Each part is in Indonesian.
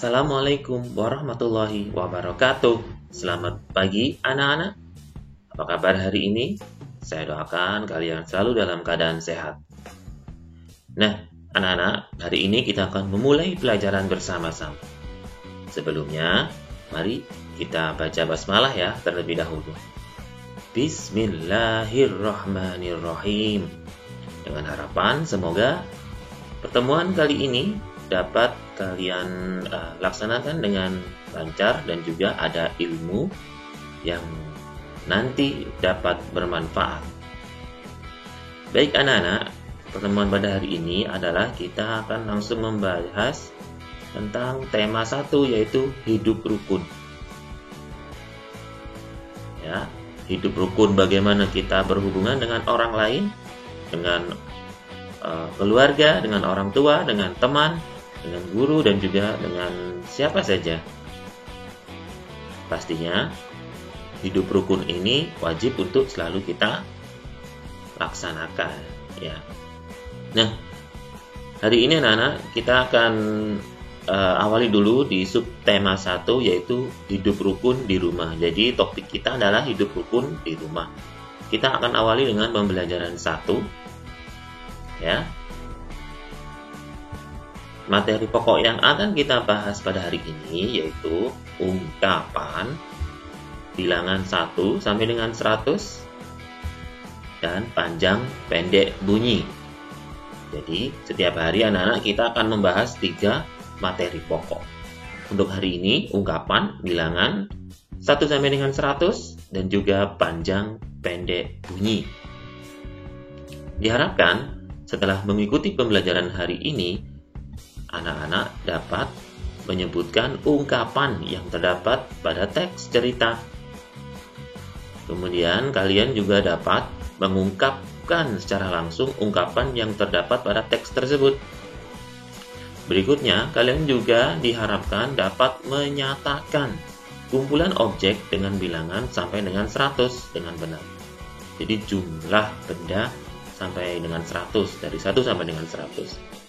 Assalamualaikum warahmatullahi wabarakatuh. Selamat pagi anak-anak. Apa kabar hari ini? Saya doakan kalian selalu dalam keadaan sehat. Nah, anak-anak, hari ini kita akan memulai pelajaran bersama-sama. Sebelumnya, mari kita baca basmalah ya terlebih dahulu. Bismillahirrahmanirrahim. Dengan harapan semoga pertemuan kali ini dapat kalian laksanakan dengan lancar dan juga ada ilmu yang nanti dapat bermanfaat. Baik anak-anak, pertemuan pada hari ini adalah kita akan langsung membahas tentang tema 1 yaitu hidup rukun. Ya, hidup rukun bagaimana kita berhubungan dengan orang lain, dengan keluarga, dengan orang tua, dengan teman, dengan guru, dan juga dengan siapa saja. Pastinya hidup rukun ini wajib untuk selalu kita laksanakan ya. Nah, hari ini anak-anak kita akan awali dulu di subtema 1 yaitu hidup rukun di rumah. Jadi topik kita adalah hidup rukun di rumah. Kita akan awali dengan pembelajaran 1 ya. Materi pokok yang akan kita bahas pada hari ini yaitu ungkapan bilangan 1 sampai dengan 100 dan panjang pendek bunyi. Jadi setiap hari anak-anak kita akan membahas 3 materi pokok. Untuk hari ini ungkapan bilangan 1 sampai dengan 100 dan juga panjang pendek bunyi. Diharapkan setelah mengikuti pembelajaran hari ini anak-anak dapat menyebutkan ungkapan yang terdapat pada teks cerita. Kemudian kalian juga dapat mengungkapkan secara langsung ungkapan yang terdapat pada teks tersebut. Berikutnya, kalian juga diharapkan dapat menyatakan kumpulan objek dengan bilangan sampai dengan 100 dengan benar. Jadi jumlah benda sampai dengan 100, dari 1 sampai dengan 100.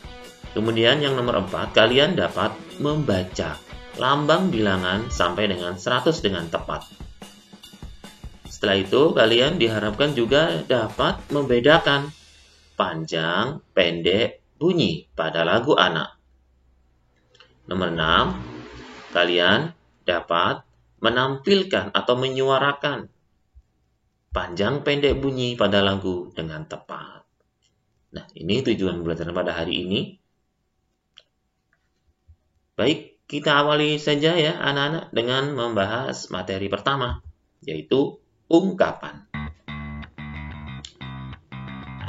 Kemudian yang nomor 4, kalian dapat membaca lambang bilangan sampai dengan 100 dengan tepat. Setelah itu, kalian diharapkan juga dapat membedakan panjang, pendek, bunyi pada lagu anak. Nomor 6, kalian dapat menampilkan atau menyuarakan panjang, pendek, bunyi pada lagu dengan tepat. Nah, ini tujuan pembelajaran pada hari ini. Baik, kita awali saja ya anak-anak dengan membahas materi pertama, yaitu ungkapan.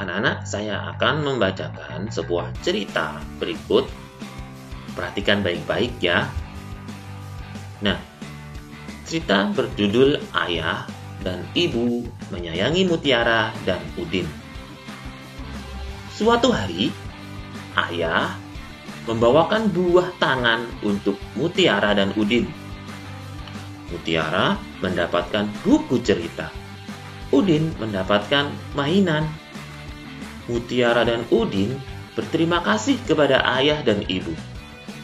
Anak-anak, saya akan membacakan sebuah cerita berikut. Perhatikan baik-baik ya. Nah, cerita berjudul Ayah dan Ibu Menyayangi Mutiara dan Udin. Suatu hari, ayah membawakan buah tangan untuk Mutiara dan Udin. Mutiara mendapatkan buku cerita. Udin mendapatkan mainan. Mutiara dan Udin berterima kasih kepada ayah dan ibu.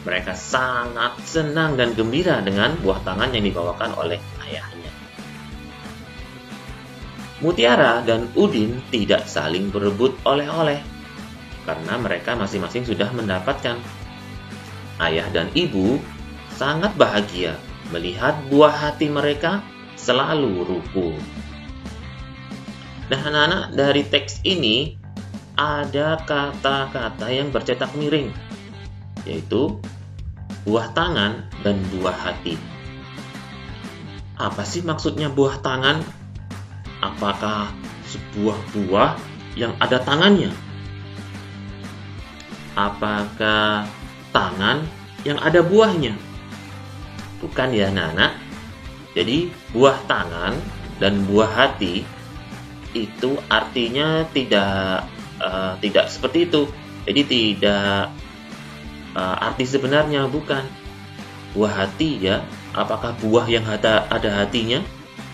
Mereka sangat senang dan gembira dengan buah tangan yang dibawakan oleh ayahnya. Mutiara dan Udin tidak saling berebut oleh-oleh karena mereka masing-masing sudah mendapatkan. Ayah dan ibu sangat bahagia melihat buah hati mereka selalu rukun. Nah anak-anak, dari teks ini ada kata-kata yang bercetak miring, yaitu buah tangan dan buah hati. Apa sih maksudnya buah tangan? Apakah sebuah buah yang ada tangannya? Apakah tangan yang ada buahnya? Bukan ya anak-anak. Jadi buah tangan dan buah hati itu artinya tidak seperti itu. Jadi tidak arti sebenarnya, bukan. Buah hati ya, apakah buah yang ada hatinya?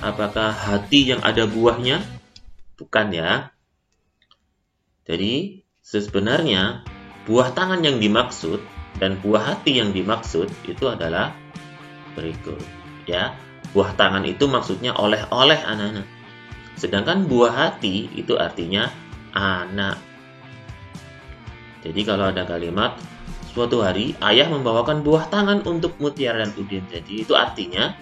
Apakah hati yang ada buahnya? Bukan ya. Jadi sebenarnya buah tangan yang dimaksud Dan buah hati yang dimaksud itu adalah berikut, ya. Buah tangan itu maksudnya oleh-oleh anak-anak. Sedangkan buah hati itu artinya anak. Jadi kalau ada kalimat suatu hari ayah membawakan buah tangan untuk Mutiara dan Udin. Jadi itu artinya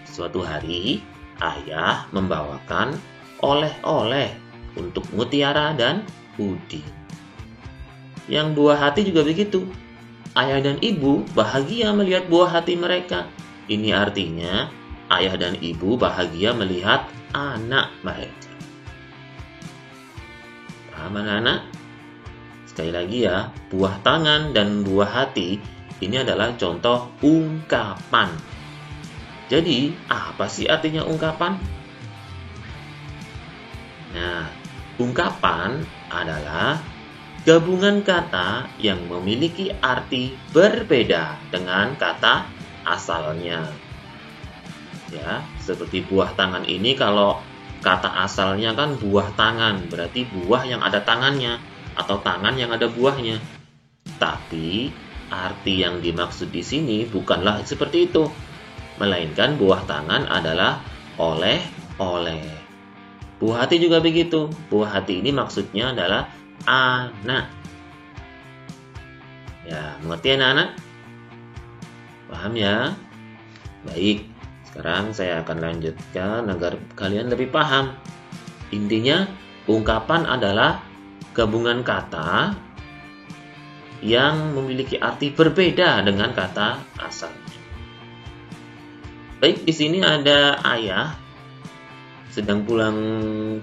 suatu hari ayah membawakan oleh-oleh untuk Mutiara dan Udin. Yang buah hati juga begitu. Ayah dan ibu bahagia melihat buah hati mereka. Ini artinya ayah dan ibu bahagia melihat anak mereka. Paham anak-anak? Sekali lagi ya, buah tangan dan buah hati ini adalah contoh ungkapan. Jadi, apa sih artinya ungkapan? Nah, ungkapan adalah gabungan kata yang memiliki arti berbeda dengan kata asalnya. Ya, seperti buah tangan ini, kalau kata asalnya kan buah tangan, berarti buah yang ada tangannya atau tangan yang ada buahnya. Tapi arti yang dimaksud di sini bukanlah seperti itu, melainkan buah tangan adalah oleh-oleh. Buah hati juga begitu. Buah hati ini maksudnya adalah anak. Ya, mengerti anak-anak? Paham ya? Baik, sekarang saya akan lanjutkan agar kalian lebih paham. Intinya, ungkapan adalah gabungan kata yang memiliki arti berbeda dengan kata asalnya. Baik, di sini ada ayah sedang pulang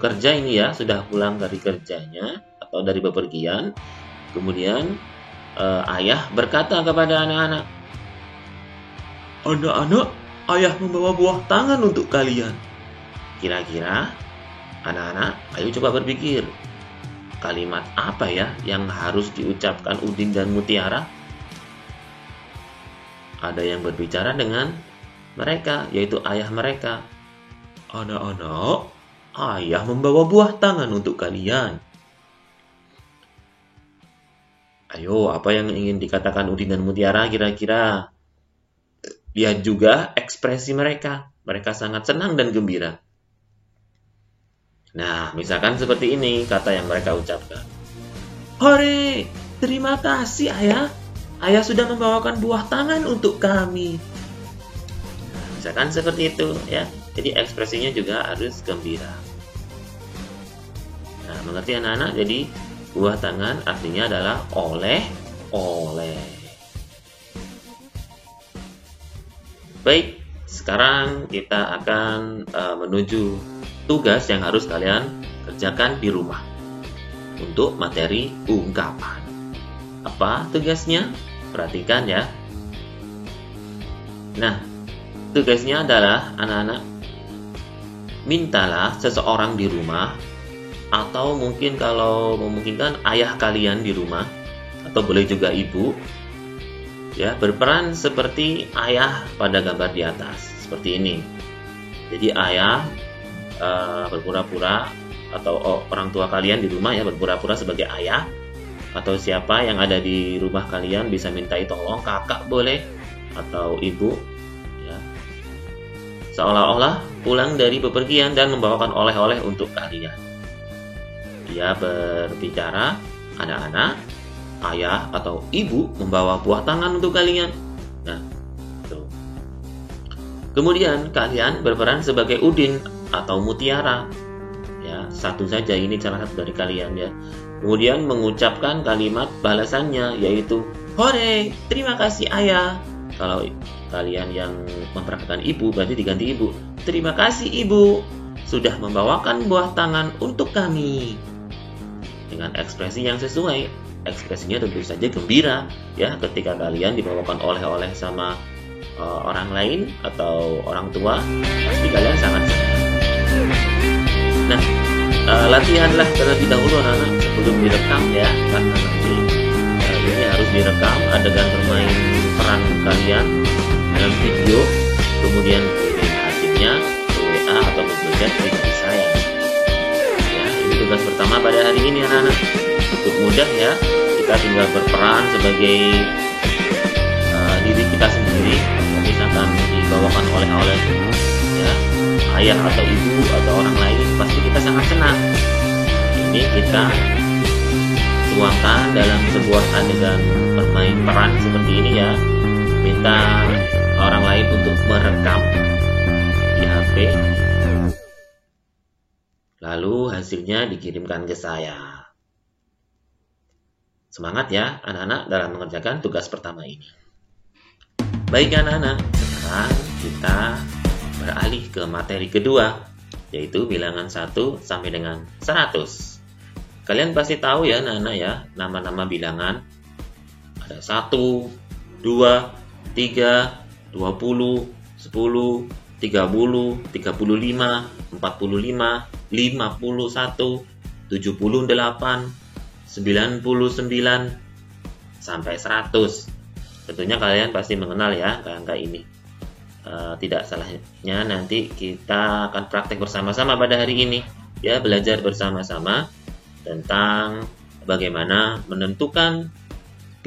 kerja ini ya, sudah pulang dari kerjanya atau dari bepergian. Kemudian ayah berkata kepada anak-anak, "Anak-anak, ayah membawa buah tangan untuk kalian." Kira-kira anak-anak, ayo coba berpikir, kalimat apa ya yang harus diucapkan Udin dan Mutiara? Ada yang berbicara dengan mereka, yaitu ayah mereka. "Anak-anak, ayah membawa buah tangan untuk kalian." Ayo, apa yang ingin dikatakan Udin dan Mutiara kira-kira? Lihat juga ekspresi mereka. Mereka sangat senang dan gembira. Nah, misalkan seperti ini kata yang mereka ucapkan. "Hore, terima kasih ayah. Ayah sudah membawakan buah tangan untuk kami." Nah, misalkan seperti itu ya. Jadi ekspresinya juga harus gembira. Nah, mengerti anak-anak? Jadi buah tangan artinya adalah oleh-oleh. Baik, sekarang kita akan menuju tugas yang harus kalian kerjakan di rumah untuk materi ungkapan. Apa tugasnya? Perhatikan ya. Nah, tugasnya adalah anak-anak, mintalah seseorang di rumah, atau mungkin kalau memungkinkan ayah kalian di rumah, atau boleh juga ibu, ya, berperan seperti ayah pada gambar di atas, seperti ini. Jadi ayah berpura-pura, atau orang tua kalian di rumah ya berpura-pura sebagai ayah, atau siapa yang ada di rumah kalian bisa mintai tolong, kakak boleh, atau ibu, ya, seolah-olah pulang dari bepergian dan membawakan oleh-oleh untuk kalian. Dia berbicara, "Anak-anak, ayah atau ibu membawa buah tangan untuk kalian." Nah, tuh. Kemudian kalian berperan sebagai Udin atau Mutiara. Ya, satu saja, ini salah satu dari kalian ya. Kemudian mengucapkan kalimat balasannya, yaitu, "Hore, terima kasih ayah." Kalau kalian yang memperhatikan ibu, berarti diganti ibu. "Terima kasih ibu, sudah membawakan buah tangan untuk kami." Dengan ekspresi yang sesuai. Ekspresinya tentu saja gembira ya, ketika kalian dibawakan oleh-oleh sama orang lain atau orang tua, pasti kalian sangat senang. Nah, latihanlah terlebih dahulu anak-anak sebelum direkam ya, karena nanti ini harus direkam adegan bermain peran kalian dalam video, kemudian kirim hasilnya ke WA atau ke chat pribadi saya. Ya, ini tugas pertama pada hari ini anak-anak. Cukup mudah ya, kita tinggal berperan sebagai kita sendiri, misalkan dibawakan oleh ya, ayah atau ibu atau orang lain, pasti kita sangat senang. Ini kita tuangkan dalam sebuah adegan bermain peran seperti ini ya. Minta orang lain untuk merekam di HP, lalu hasilnya dikirimkan ke saya. Semangat ya anak-anak dalam mengerjakan tugas pertama ini. Baik anak-anak, sekarang kita beralih ke materi kedua, yaitu bilangan 1 sampai dengan 100. Kalian pasti tahu ya anak-anak ya, nama-nama bilangan. Ada 1, 2, 3, 20, 10, 30, 35, 45, 51, 78, 99, sampai 100. Tentunya kalian pasti mengenal ya angka ini. Tidak salahnya nanti kita akan praktek bersama-sama pada hari ini. Ya, belajar bersama-sama tentang bagaimana menentukan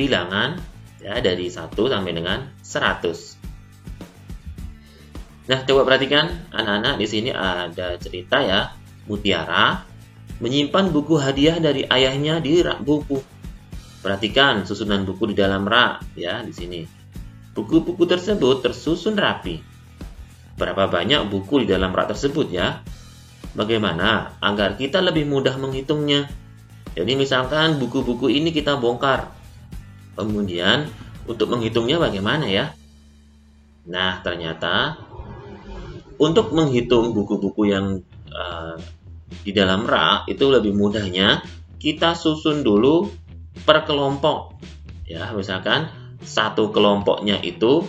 bilangan ya dari 1 sampai dengan 100. Nah, coba perhatikan anak-anak, di sini ada cerita ya. Mutiara menyimpan buku hadiah dari ayahnya di rak buku. Perhatikan susunan buku di dalam rak ya di sini. Buku-buku tersebut tersusun rapi. Berapa banyak buku di dalam rak tersebut ya? Bagaimana agar kita lebih mudah menghitungnya? Jadi misalkan buku-buku ini kita bongkar. Kemudian untuk menghitungnya bagaimana ya? Nah, ternyata untuk menghitung buku-buku yang di dalam rak itu lebih mudahnya kita susun dulu per kelompok. Ya, misalkan satu kelompoknya itu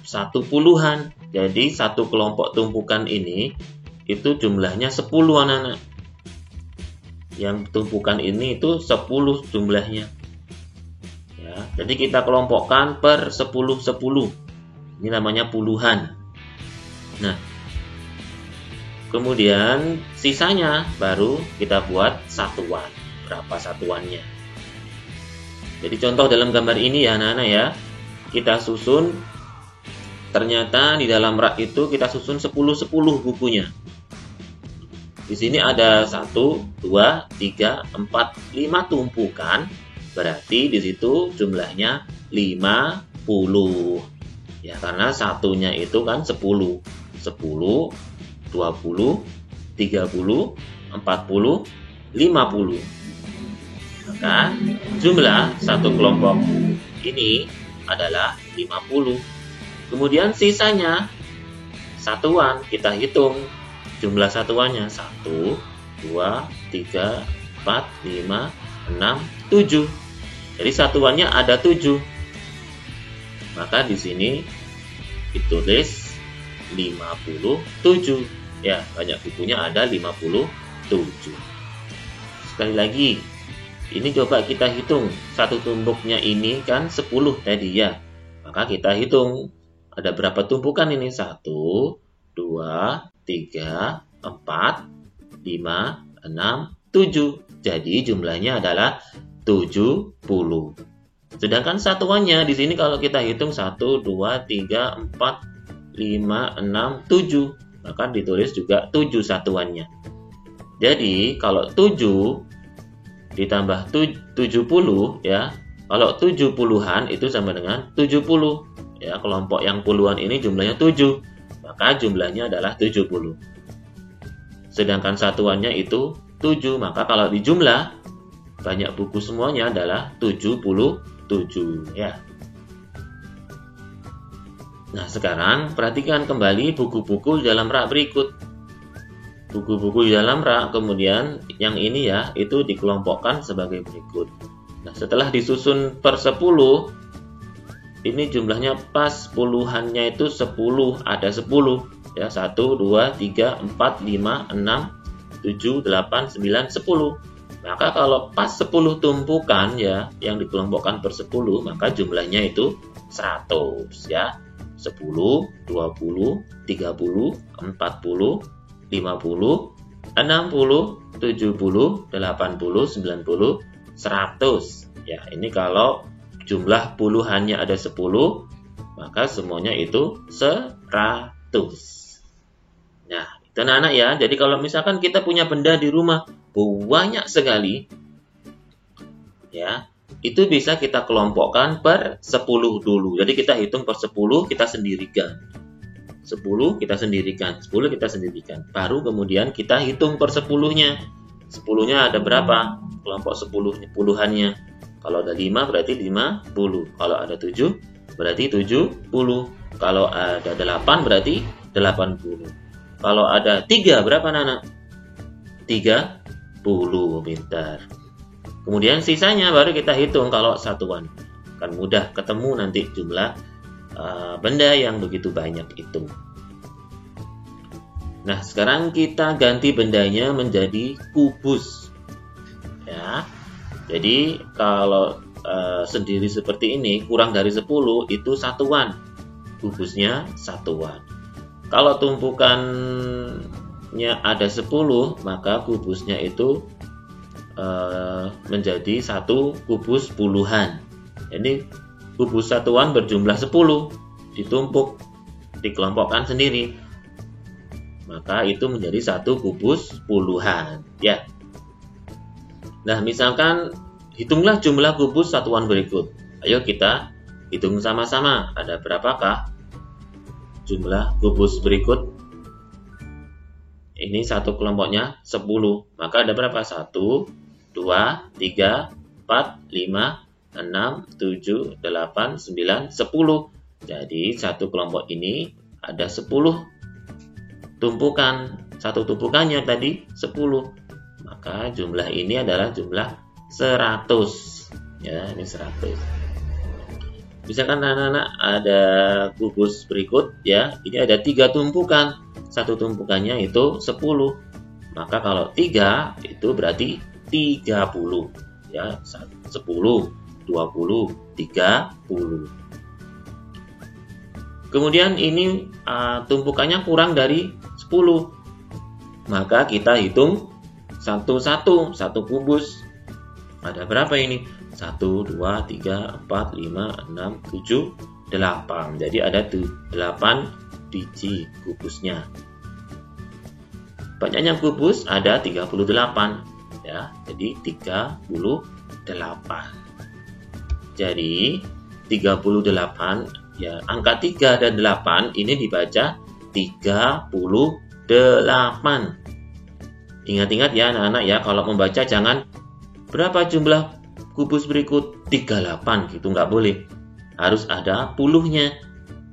1 puluhan. Jadi satu kelompok tumpukan ini itu jumlahnya 10 anak-anak. Yang tumpukan ini itu 10 jumlahnya. Ya, jadi kita kelompokkan per 10. Ini namanya puluhan. Nah, kemudian sisanya baru kita buat satuan. Berapa satuannya? Jadi contoh dalam gambar ini ya anak-anak ya. Kita susun, ternyata di dalam rak itu kita susun 10 bukunya. Di sini ada 1, 2, 3, 4, 5 tumpukan. Berarti di situ jumlahnya 50. Ya, karena satunya itu kan 10. 10, 20, 30, 40, 50. Maka jumlah satu kelompok ini adalah 50. Kemudian sisanya satuan kita hitung. Jumlah satuannya 1, 2, 3, 4, 5, 6, 7. Jadi satuannya ada 7. Maka di sini ditulis 57. Ya, banyak bukunya ada 57. Sekali lagi, ini coba kita hitung. Satu tumpuknya ini kan 10 tadi ya. Maka kita hitung ada berapa tumpukan ini? 1, 2, 3, 4, 5, 6, 7. Jadi jumlahnya adalah 70. Sedangkan satuannya di sini kalau kita hitung 1, 2, 3, 4, 5, 6, 7. Maka ditulis juga 7 satuannya. Jadi kalau 7 ditambah 70 ya. Kalau 70-an itu sama dengan 70. Ya, kelompok yang puluhan ini jumlahnya 7. Maka jumlahnya adalah 70. Sedangkan satuannya itu 7. Maka kalau dijumlah banyak buku semuanya adalah 77 ya. Nah, sekarang perhatikan kembali buku-buku di dalam rak berikut. Buku-buku di dalam rak, kemudian yang ini ya, itu dikelompokkan sebagai berikut. Nah, setelah disusun per 10, ini jumlahnya pas puluhannya itu 10, ada 10. Ya, 1, 2, 3, 4, 5, 6, 7, 8, 9, 10. Maka kalau pas 10 tumpukan ya, yang dikelompokkan per 10, maka jumlahnya itu 100 ya. 10, 20, 30, 40, 50, 60, 70, 80, 90, 100. Ya, ini kalau jumlah puluhannya ada 10, maka semuanya itu 100. Nah, itu anak-anak ya. Jadi kalau misalkan kita punya benda di rumah banyak sekali, ya, itu bisa kita kelompokkan per 10 dulu. Jadi kita hitung per 10, kita sendirikan. 10 kita sendirikan, 10 kita sendirikan. Baru kemudian kita hitung per 10-nya. 10-nya ada berapa? Kelompok 10 puluhannya. Kalau ada 5 berarti 50. Kalau ada 7 berarti 70. Kalau ada 8 berarti 80. Kalau ada 3 berapa anak? 30, pintar. Kemudian sisanya baru kita hitung kalau satuan. Kan mudah ketemu nanti jumlah benda yang begitu banyak itu. Nah, sekarang kita ganti bendanya menjadi kubus. Ya. Jadi kalau sendiri seperti ini kurang dari 10 itu satuan. Kubusnya satuan. Kalau tumpukannya ada 10, maka kubusnya itu menjadi satu kubus puluhan. Jadi kubus satuan berjumlah 10 ditumpuk, dikelompokkan sendiri, maka itu menjadi satu kubus puluhan, ya. Nah, misalkan hitunglah jumlah kubus satuan berikut. Ayo kita hitung sama-sama. Ada berapakah jumlah kubus berikut? Ini satu kelompoknya 10. Maka ada berapa? 1, 2, 3, 4, 5, 6, 7, 8, 9, 10. Jadi satu kelompok ini ada 10 tumpukan. Satu tumpukannya tadi 10. Maka jumlah ini adalah jumlah 100. Ya, ini 100. Misalkan anak-anak ada kubus berikut, ya, ini ada 3 tumpukan. Satu tumpukannya itu 10. Maka kalau 3 itu berarti 30. Ya, 10, 20, 30. Kemudian ini tumpukannya kurang dari 10. Maka kita hitung satu-satu, satu kubus. Ada berapa ini? 1, 2, 3, 4, 5, 6, 7, 8. Jadi ada 8 biji kubusnya. Banyaknya kubus ada 38. Ya, jadi 38. Jadi 38, ya, angka 3 dan 8 ini dibaca 38. Ingat-ingat ya anak-anak ya, kalau membaca jangan berapa jumlah kubus berikut 38 gitu, nggak boleh. Harus ada puluhnya.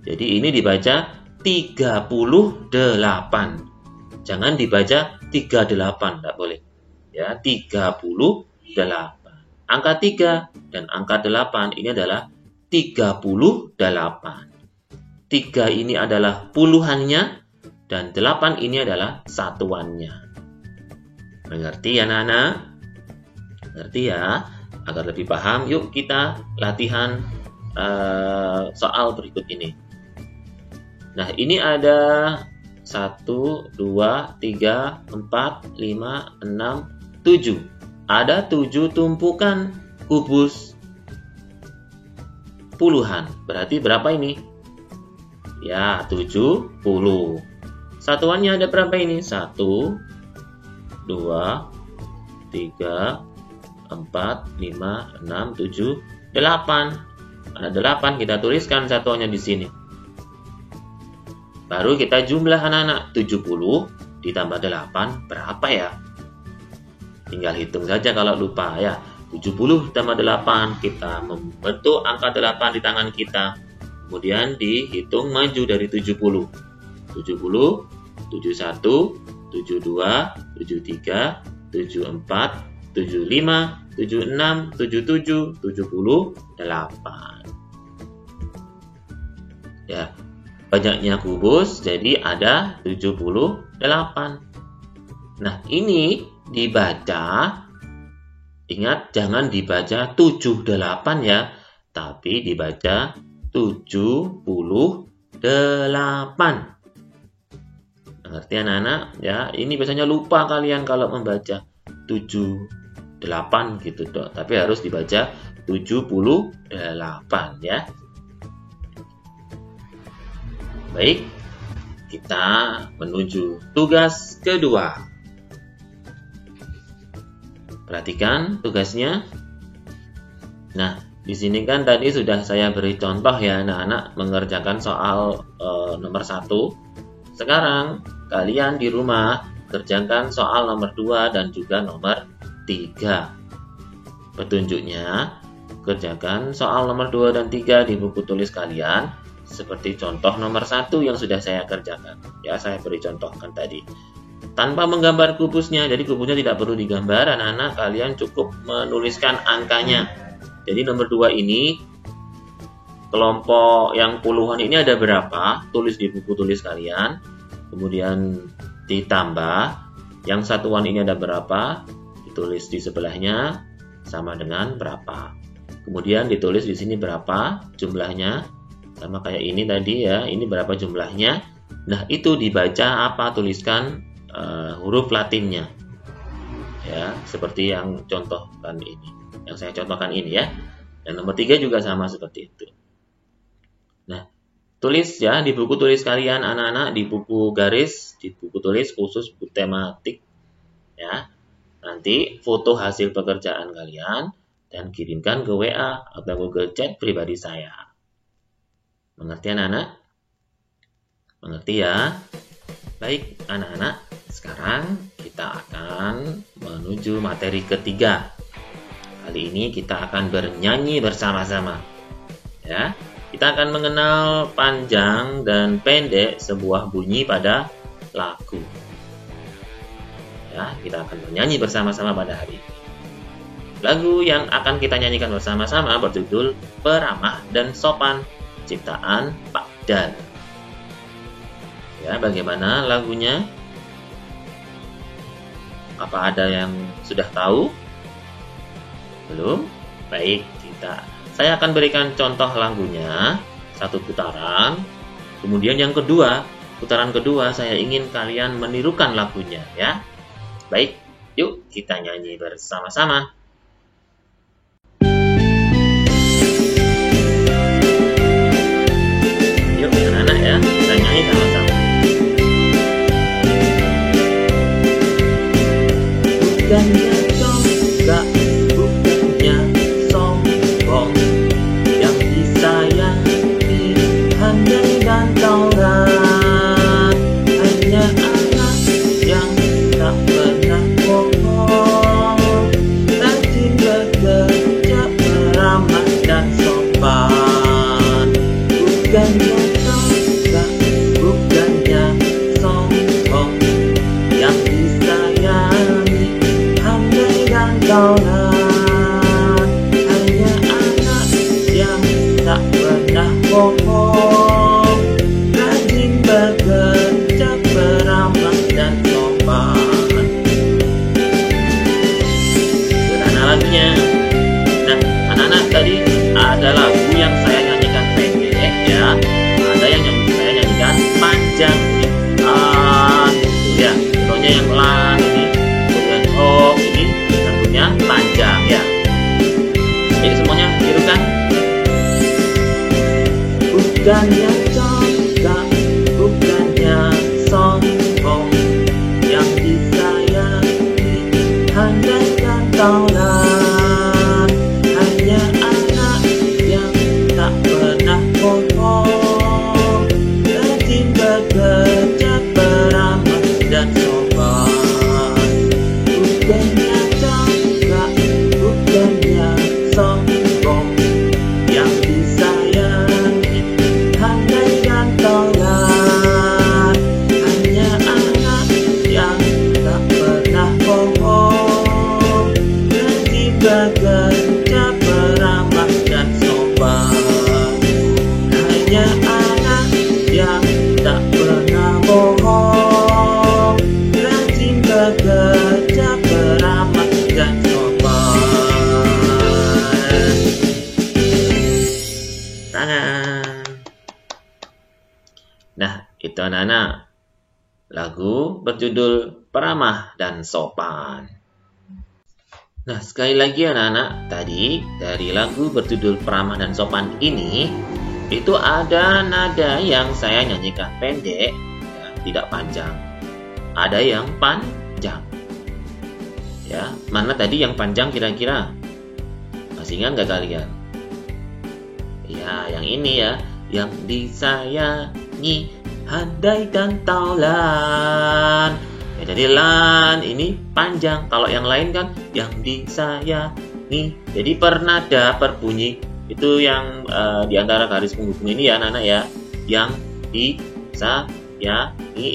Jadi ini dibaca 38. Jangan dibaca 38, nggak boleh. Ya, 38. Angka 3 dan angka 8 ini adalah 38. 3 ini adalah puluhannya dan 8 ini adalah satuannya. Mengerti ya anak-anak? Mengerti ya? Agar lebih paham, yuk kita latihan soal berikut ini. Nah, ini ada 1, 2, 3, 4, 5, 6, 7. Ada 7 tumpukan kubus puluhan. Berarti berapa ini? Ya, 70. Satuannya ada berapa ini? 1, 2, 3, 4, 5, 6, 7, 8. Ada 8, kita tuliskan satuannya di sini. Baru kita jumlah anak-anak. 70 ditambah 8 berapa ya? Tinggal hitung saja kalau lupa ya. 70 ditambah 8, kita membentuk angka 8 di tangan kita. Kemudian dihitung maju dari 70. 70, 71, 72, 73, 74, 75, 76, 77, 78. Ya, banyaknya kubus jadi ada 78. Nah, ini dibaca, ingat jangan dibaca 78 ya, tapi dibaca 78. Ngerti anak-anak? Ya, ini biasanya lupa kalian kalau membaca 78. gitu dok, tapi harus dibaca 78 ya. Baik, kita menuju tugas kedua. Perhatikan tugasnya. Nah, di sini kan tadi sudah saya beri contoh ya anak-anak mengerjakan soal nomor 1. Sekarang kalian di rumah kerjakan soal nomor 2 dan juga nomor 3. Petunjuknya, kerjakan soal nomor 2 dan 3 di buku tulis kalian seperti contoh nomor 1 yang sudah saya kerjakan. Ya, saya beri contohkan tadi. Tanpa menggambar kubusnya, jadi kubusnya tidak perlu digambar, anak-anak kalian cukup menuliskan angkanya. Jadi nomor 2 ini, kelompok yang puluhan ini ada berapa? Tulis di buku tulis kalian. Kemudian ditambah, yang satuan ini ada berapa? Ditulis di sebelahnya sama dengan berapa. Kemudian ditulis di sini berapa jumlahnya, sama kayak ini tadi ya, ini berapa jumlahnya. Nah, itu dibaca apa? Tuliskan huruf Latinnya. Ya, seperti yang contohkan ini. Yang saya contohkan ini ya. Dan nomor 3 juga sama seperti itu. Nah, tulis ya di buku tulis kalian anak-anak, di buku garis, di buku tulis khusus buku tematik ya. Nanti foto hasil pekerjaan kalian dan kirimkan ke WA atau Google Chat pribadi saya. Mengerti anak-anak? Mengerti ya? Baik anak-anak, sekarang kita akan menuju materi ketiga. Kali ini kita akan bernyanyi bersama-sama. Ya. Kita akan mengenal panjang dan pendek sebuah bunyi pada lagu. Ya, kita akan bernyanyi bersama-sama pada hari ini. Lagu yang akan kita nyanyikan bersama-sama berjudul Peramah dan Sopan, ciptaan Pak Dal. Ya, bagaimana lagunya? Apa ada yang sudah tahu? Belum? Baik, saya akan berikan contoh lagunya, satu putaran. Kemudian yang kedua, putaran kedua saya ingin kalian menirukan lagunya ya. Baik, yuk kita nyanyi bersama-sama. Yuk anak-anak ya, kita nyanyi sama-sama. Bukannya coba, bukannya sombong, yang disayangi hanya dan taurat, hanya anak yang tak pernah bohong, rajin bekerja, beramah dan sopan. Bukannya coba, bukannya sombong, yang disayangi handai dan taurat, hanya anak yang tak pernah bohong, rajin bekerja, beramah dan sopan. Sederhana lagunya. Nah, anak-anak tadi ada lagu yang saya nyanyikan pendek ya, ada yang saya nyanyikan panjang nih. Ya, contohnya yang lan ini, kemudian ini lagunya panjang ya. Jadi semuanya tirukan. Bukannya coba, bukannya sombong, yang disayangi handai dan taurat, hanya anak yang tak pernah bohong, rajin bekerja, beramah dan sopan. Bukannya coba, bukannya sombong, yang disayangi handai dan taurat, hanya anak yang tak pernah bohong, rajin bekerja, beramah dan sopan. Hanya anak yang tak pernah bohong, rajin bekerja, beramah dan sopan. Tangan. Nah, itu anak-anak. Lagu berjudul Peramah dan Sopan. Nah, sekali lagi anak-anak, tadi dari lagu berjudul Peramah dan Sopan ini, itu ada nada yang saya nyanyikan pendek, ya, tidak panjang. Ada yang panjang. Ya, mana tadi yang panjang kira-kira? Masih ingat nggak kalian? Ya, yang ini ya, yang disayangi handai dan taulan. Ya, jadi lan ini panjang. Kalau yang lain kan yang disayangi. Jadi per nada, per bunyi itu yang di antara garis penghubung ini ya anak-anak ya. Yang disayangi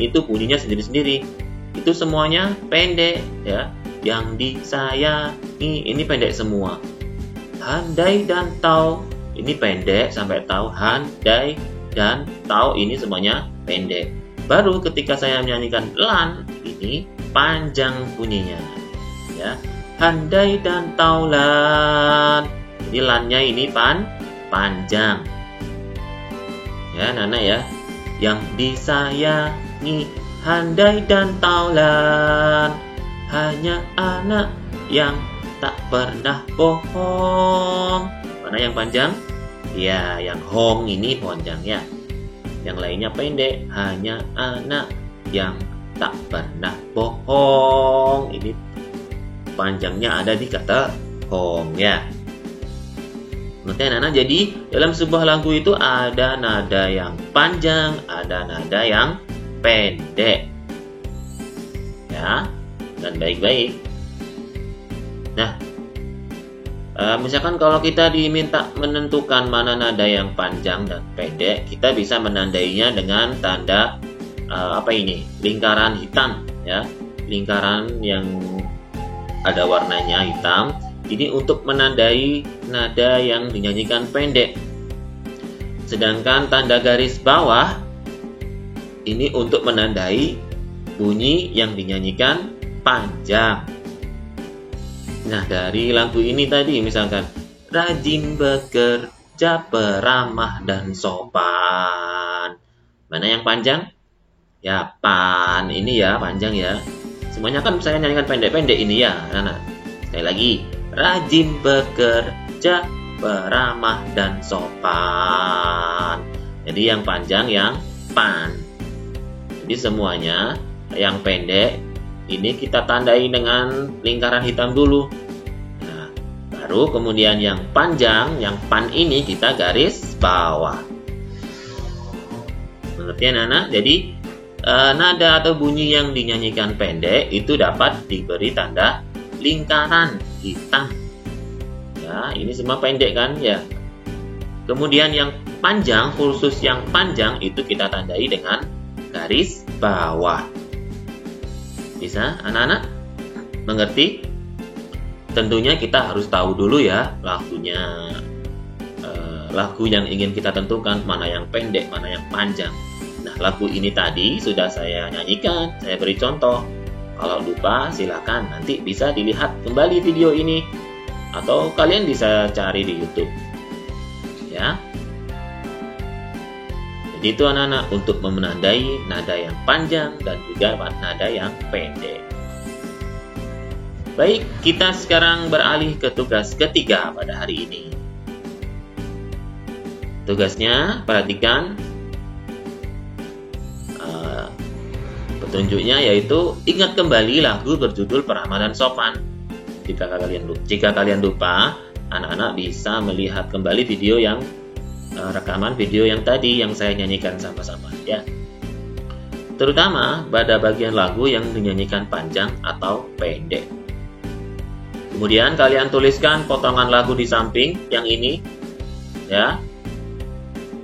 itu bunyinya sendiri-sendiri. Itu semuanya pendek ya. Yang disayangi ini pendek semua. Handai dan tau ini pendek sampai tau. Handai dan tau ini semuanya pendek. Baru ketika saya menyanyikan lan ini panjang bunyinya ya. Handai dan taulan. Jadi lannya ini panjang. Ya, Nana ya. Yang disayangi handai dan taulan. Hanya anak yang tak pernah bohong. Mana yang panjang? Ya, yang hong ini panjang ya. Yang lainnya pendek, hanya anak yang tak pernah bohong. Ini panjangnya ada di kata hong ya. Oke anak-anak, jadi dalam sebuah lagu itu ada nada yang panjang, ada nada yang pendek. Ya, dan baik-baik. Nah, misalkan kalau kita diminta menentukan mana nada yang panjang dan pendek, kita bisa menandainya dengan tanda lingkaran hitam ya, lingkaran yang ada warnanya hitam. Ini untuk menandai nada yang dinyanyikan pendek. Sedangkan tanda garis bawah ini untuk menandai bunyi yang dinyanyikan panjang. Nah, dari lagu ini tadi misalkan rajin bekerja, peramah dan sopan. Mana yang panjang? Ya, pan. Ini ya, panjang ya. Semuanya kan saya nyanyikan pendek-pendek ini ya, anak-anak. Sekali lagi, rajin bekerja, peramah dan sopan. Jadi yang panjang yang pan. Jadi semuanya yang pendek ini kita tandai dengan lingkaran hitam dulu. Nah, baru kemudian yang panjang, yang pan ini kita garis bawah. Mengerti anak-anak? Jadi nada atau bunyi yang dinyanyikan pendek itu dapat diberi tanda lingkaran hitam. Ya, ini semua pendek kan ya. Kemudian yang panjang, khusus yang panjang itu kita tandai dengan garis bawah. Bisa anak-anak mengerti? Tentunya kita harus tahu dulu ya lagunya, lagu yang ingin kita tentukan mana yang pendek, mana yang panjang. Nah, lagu ini tadi sudah saya nyanyikan, saya beri contoh. Kalau lupa silakan nanti bisa dilihat kembali video ini atau kalian bisa cari di YouTube. Ya. Jadi itu anak-anak untuk menandai nada yang panjang dan juga nada yang pendek. Baik, kita sekarang beralih ke tugas ketiga pada hari ini. Tugasnya, perhatikan petunjuknya yaitu ingat kembali lagu berjudul Peramah dan Sopan. Jika kalian lupa, anak-anak bisa melihat kembali video yang rekaman video yang tadi yang saya nyanyikan sama-sama ya. Terutama pada bagian lagu yang dinyanyikan panjang atau pendek. Kemudian kalian tuliskan potongan lagu di samping yang ini ya.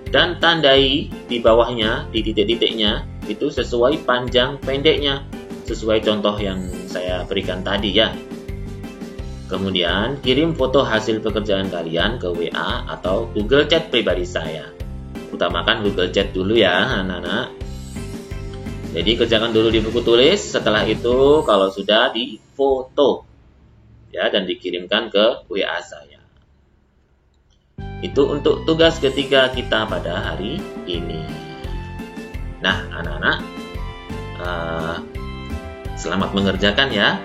Dan tandai di bawahnya, di titik-titiknya itu sesuai panjang pendeknya, sesuai contoh yang saya berikan tadi ya. Kemudian kirim foto hasil pekerjaan kalian ke WA atau Google Chat pribadi saya. Utamakan Google Chat dulu ya anak-anak. Jadi kerjakan dulu di buku tulis, setelah itu kalau sudah difoto ya dan dikirimkan ke WA saya. Itu untuk tugas ketiga kita pada hari ini. Nah anak-anak, selamat mengerjakan ya.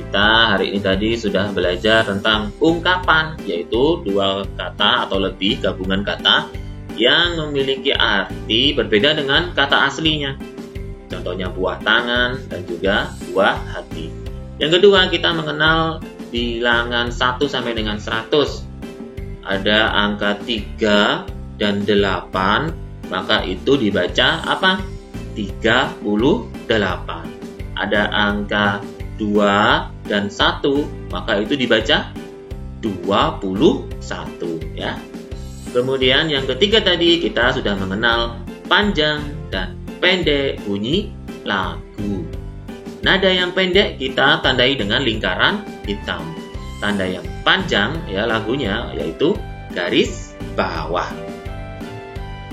kita hari ini tadi sudah belajar tentang ungkapan, yaitu dua kata atau lebih gabungan kata yang memiliki arti berbeda dengan kata aslinya. Contohnya buah tangan dan juga buah hati. Yang kedua, kita mengenal bilangan 1 sampai dengan 100. Ada angka 3 dan 8, maka itu dibaca apa? 38. Ada angka 2 dan 1, maka itu dibaca 21 ya. Kemudian yang ketiga tadi kita sudah mengenal panjang dan pendek bunyi lagu. Nada yang pendek kita tandai dengan lingkaran hitam. Tanda yang panjang ya lagunya yaitu garis bawah.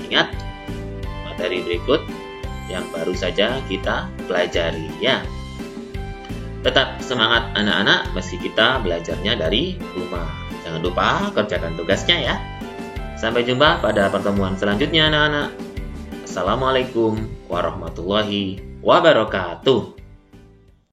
Ingat materi berikut yang baru saja kita pelajari ya. Tetap semangat anak-anak meski kita belajarnya dari rumah. Jangan lupa kerjakan tugasnya ya. Sampai jumpa pada pertemuan selanjutnya anak-anak. Assalamualaikum warahmatullahi wabarakatuh.